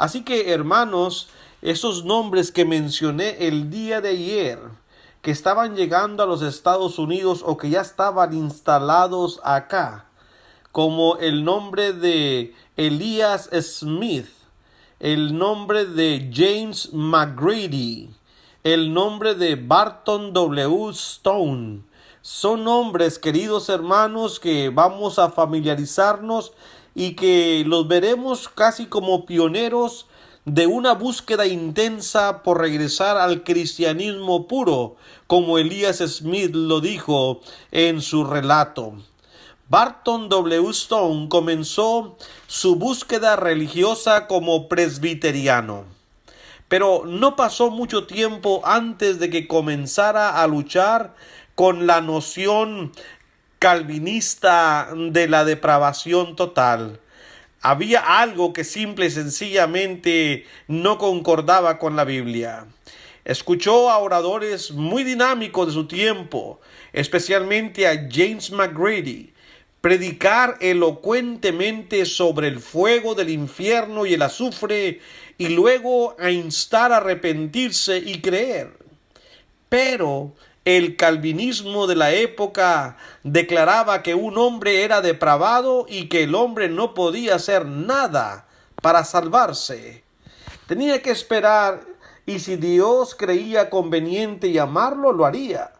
Así que, hermanos, esos nombres que mencioné el día de ayer, que estaban llegando a los Estados Unidos o que ya estaban instalados acá, como el nombre de Elias Smith, el nombre de James McGrady, el nombre de Barton W. Stone. Son nombres, queridos hermanos, que vamos a familiarizarnos y que los veremos casi como pioneros de una búsqueda intensa por regresar al cristianismo puro, como Elias Smith lo dijo en su relato. Barton W. Stone comenzó su búsqueda religiosa como presbiteriano, pero no pasó mucho tiempo antes de que comenzara a luchar con la noción calvinista de la depravación total. Había algo que simple y sencillamente no concordaba con la Biblia. Escuchó a oradores muy dinámicos de su tiempo, especialmente a James McGrady, predicar elocuentemente sobre el fuego del infierno y el azufre, y luego a instar a arrepentirse y creer. Pero el calvinismo de la época declaraba que un hombre era depravado y que el hombre no podía hacer nada para salvarse. Tenía que esperar, y si Dios creía conveniente llamarlo, lo haría.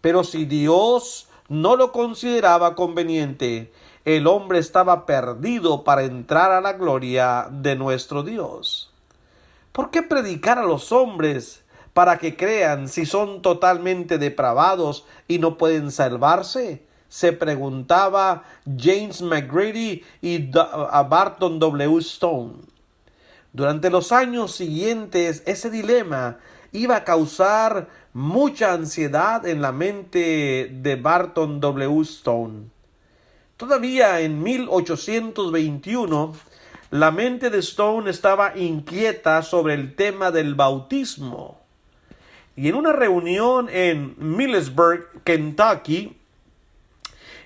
Pero si Dios no lo consideraba conveniente, el hombre estaba perdido para entrar a la gloria de nuestro Dios. ¿Por qué predicar a los hombres para que crean si son totalmente depravados y no pueden salvarse? Se preguntaba James McGrady y Barton W. Stone. Durante los años siguientes, ese dilema iba a causar mucha ansiedad en la mente de Barton W. Stone. Todavía en 1821, la mente de Stone estaba inquieta sobre el tema del bautismo. Y en una reunión en Millersburg, Kentucky,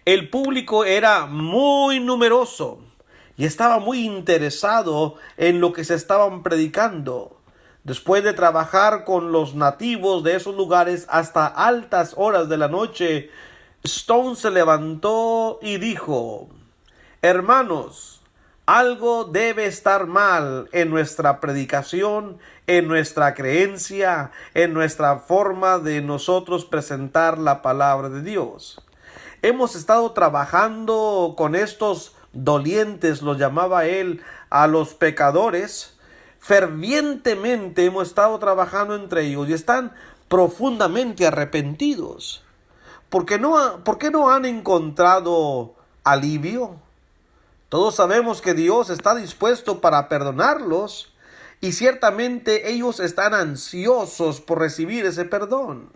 el público era muy numeroso y estaba muy interesado en lo que se estaban predicando. Después de trabajar con los nativos de esos lugares hasta altas horas de la noche, Stone se levantó y dijo: hermanos, algo debe estar mal en nuestra predicación, en nuestra creencia, en nuestra forma de nosotros presentar la palabra de Dios. Hemos estado trabajando con estos dolientes, los llamaba él, a los pecadores. Fervientemente hemos estado trabajando entre ellos y están profundamente arrepentidos. ¿Por qué no han encontrado alivio? Todos sabemos que Dios está dispuesto para perdonarlos y ciertamente ellos están ansiosos por recibir ese perdón.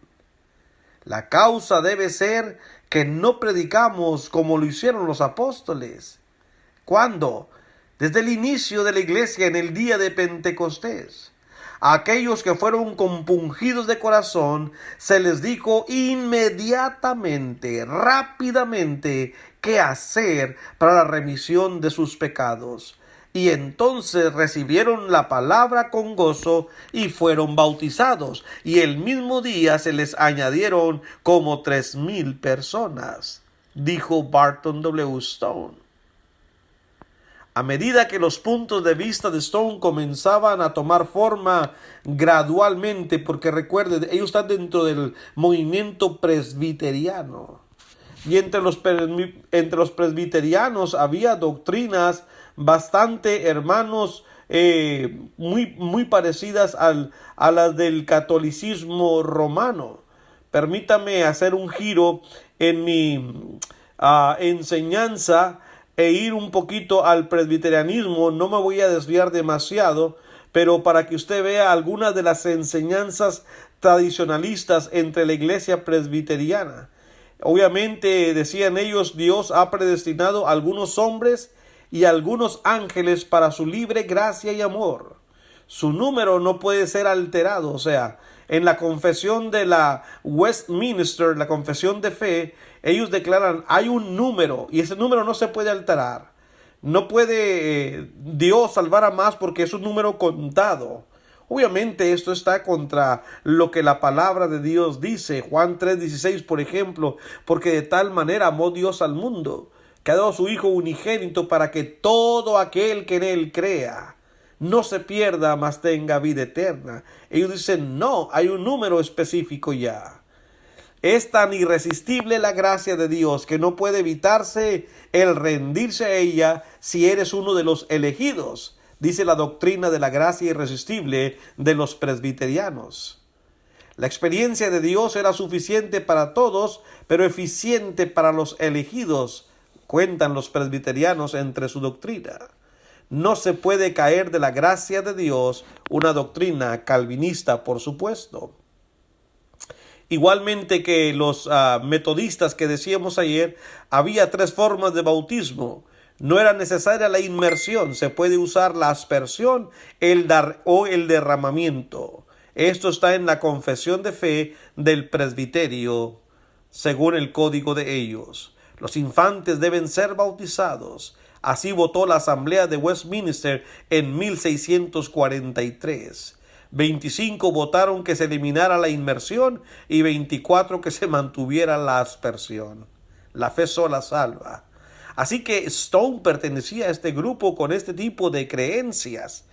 La causa debe ser que no predicamos como lo hicieron los apóstoles. ¿Cuándo? Desde el inicio de la iglesia en el día de Pentecostés. A aquellos que fueron compungidos de corazón se les dijo inmediatamente, rápidamente, qué hacer para la remisión de sus pecados. Y entonces recibieron la palabra con gozo y fueron bautizados. Y el mismo día se les añadieron como 3,000 personas, dijo Barton W. Stone. A medida que los puntos de vista de Stone comenzaban a tomar forma gradualmente, porque recuerden, ellos están dentro del movimiento presbiteriano. Y entre los presbiterianos había doctrinas bastante, hermanos, muy parecidas a las del catolicismo romano. Permítame hacer un giro en mi enseñanza e ir un poquito al presbiterianismo. No me voy a desviar demasiado, pero para que usted vea algunas de las enseñanzas tradicionalistas entre la iglesia presbiteriana. Obviamente, decían ellos, Dios ha predestinado a algunos hombres y a algunos ángeles para su libre gracia y amor. Su número no puede ser alterado. O sea, en la confesión de la Westminster, la confesión de fe, ellos declaran, hay un número y ese número no se puede alterar. No puede Dios salvar a más porque es un número contado. Obviamente esto está contra lo que la palabra de Dios dice. Juan 3:16, por ejemplo, porque de tal manera amó Dios al mundo, que ha dado a su Hijo unigénito para que todo aquel que en él crea no se pierda, mas tenga vida eterna. Ellos dicen, no, hay un número específico ya. Es tan irresistible la gracia de Dios que no puede evitarse el rendirse a ella si eres uno de los elegidos, dice la doctrina de la gracia irresistible de los presbiterianos. La experiencia de Dios era suficiente para todos, pero eficiente para los elegidos, cuentan los presbiterianos entre su doctrina. No se puede caer de la gracia de Dios, una doctrina calvinista, por supuesto. Igualmente que los metodistas que decíamos ayer, había 3 formas de bautismo. No era necesaria la inmersión, se puede usar la aspersión o el derramamiento. Esto está en la confesión de fe del presbiterio, según el código de ellos. Los infantes deben ser bautizados. Así votó la Asamblea de Westminster en 1643. 25 votaron que se eliminara la inmersión y 24 que se mantuviera la aspersión. La fe sola salva. Así que Stone pertenecía a este grupo con este tipo de creencias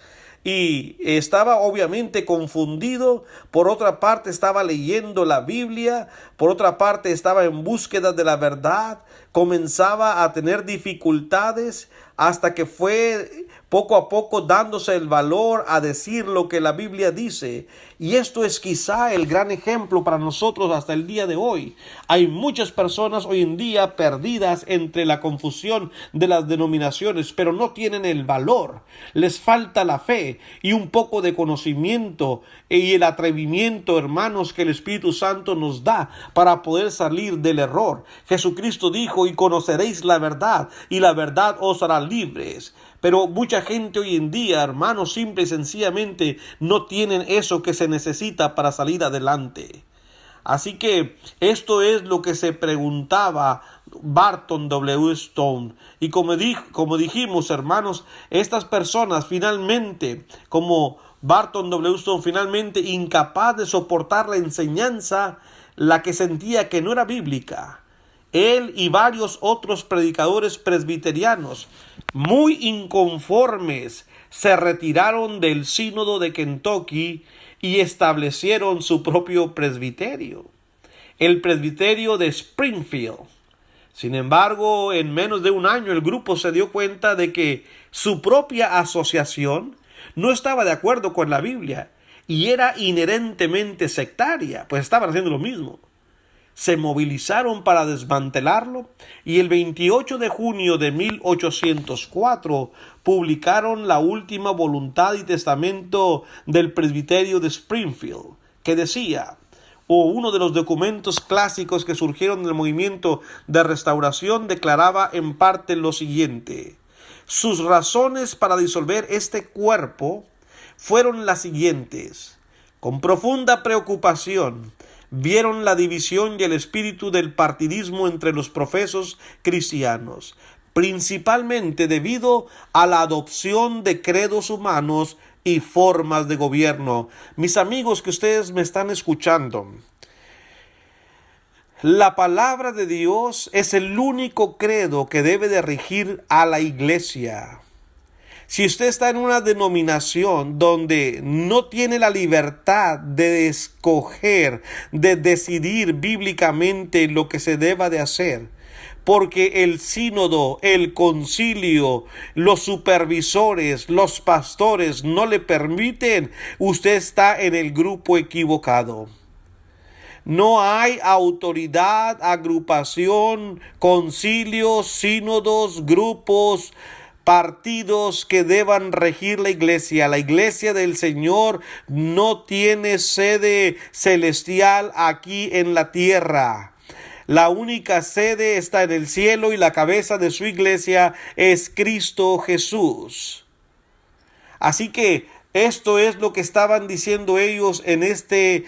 y estaba obviamente confundido. Por otra parte estaba leyendo la Biblia, por otra parte estaba en búsqueda de la verdad, comenzaba a tener dificultades hasta que fue poco a poco dándose el valor a decir lo que la Biblia dice. Y esto es quizá el gran ejemplo para nosotros hasta el día de hoy. Hay muchas personas hoy en día perdidas entre la confusión de las denominaciones, pero no tienen el valor. Les falta la fe y un poco de conocimiento y el atrevimiento, hermanos, que el Espíritu Santo nos da para poder salir del error. Jesucristo dijo, y conoceréis la verdad, y la verdad os hará libres. Pero mucha gente hoy en día, hermanos, simple y sencillamente no tienen eso que se necesita para salir adelante. Así que esto es lo que se preguntaba Barton W. Stone. Y como dijimos, hermanos, estas personas finalmente, como Barton W. Stone, finalmente incapaz de soportar la enseñanza, la que sentía que no era bíblica. Él y varios otros predicadores presbiterianos, muy inconformes, se retiraron del sínodo de Kentucky y establecieron su propio presbiterio, el presbiterio de Springfield. Sin embargo, en menos de un año el grupo se dio cuenta de que su propia asociación no estaba de acuerdo con la Biblia y era inherentemente sectaria, pues estaban haciendo lo mismo. Se movilizaron para desmantelarlo y el 28 de junio de 1804 publicaron la última voluntad y testamento del presbiterio de Springfield, que decía, o uno de los documentos clásicos que surgieron del movimiento de restauración, declaraba en parte lo siguiente: sus razones para disolver este cuerpo fueron las siguientes. Con profunda preocupación vieron la división y el espíritu del partidismo entre los profesos cristianos, principalmente debido a la adopción de credos humanos y formas de gobierno. Mis amigos que ustedes me están escuchando, la palabra de Dios es el único credo que debe de regir a la iglesia. Si usted está en una denominación donde no tiene la libertad de escoger, de decidir bíblicamente lo que se deba de hacer, porque el sínodo, el concilio, los supervisores, los pastores no le permiten, usted está en el grupo equivocado. No hay autoridad, agrupación, concilios, sínodos, grupos, partidos que deban regir la iglesia. La iglesia del Señor no tiene sede celestial aquí en la tierra. La única sede está en el cielo y la cabeza de su iglesia es Cristo Jesús. Así que esto es lo que estaban diciendo ellos en este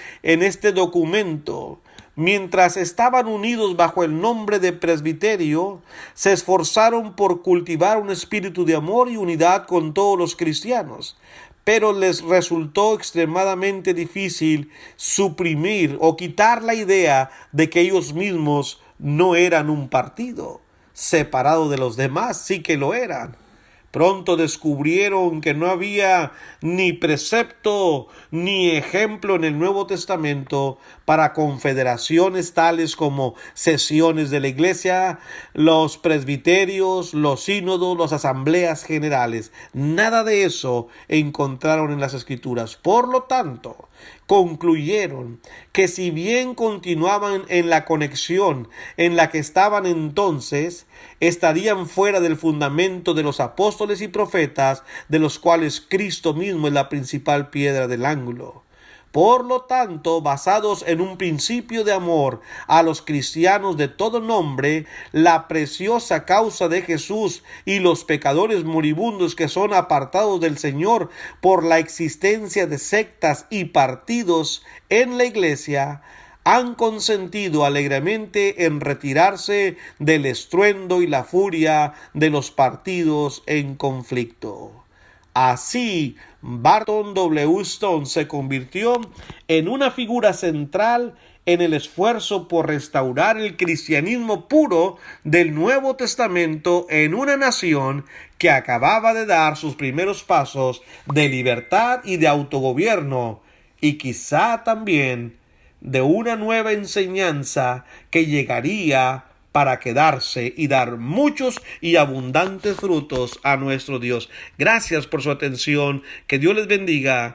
documento. mientras estaban unidos bajo el nombre de presbiterio, se esforzaron por cultivar un espíritu de amor y unidad con todos los cristianos, pero les resultó extremadamente difícil suprimir o quitar la idea de que ellos mismos no eran un partido, separado de los demás, sí que lo eran. Pronto descubrieron que no había ni precepto ni ejemplo en el Nuevo Testamento para confederaciones tales como sesiones de la iglesia, los presbiterios, los sínodos, las asambleas generales. Nada de eso encontraron en las Escrituras. Por lo tanto, concluyeron que si bien continuaban en la conexión en la que estaban entonces, estarían fuera del fundamento de los apóstoles y profetas, de los cuales Cristo mismo es la principal piedra del ángulo. Por lo tanto, basados en un principio de amor a los cristianos de todo nombre, la preciosa causa de Jesús y los pecadores moribundos que son apartados del Señor por la existencia de sectas y partidos en la iglesia, han consentido alegremente en retirarse del estruendo y la furia de los partidos en conflicto. Así, Barton W. Stone se convirtió en una figura central en el esfuerzo por restaurar el cristianismo puro del Nuevo Testamento en una nación que acababa de dar sus primeros pasos de libertad y de autogobierno, y quizá también de una nueva enseñanza que llegaría para quedarse y dar muchos y abundantes frutos a nuestro Dios. Gracias por su atención. Que Dios les bendiga.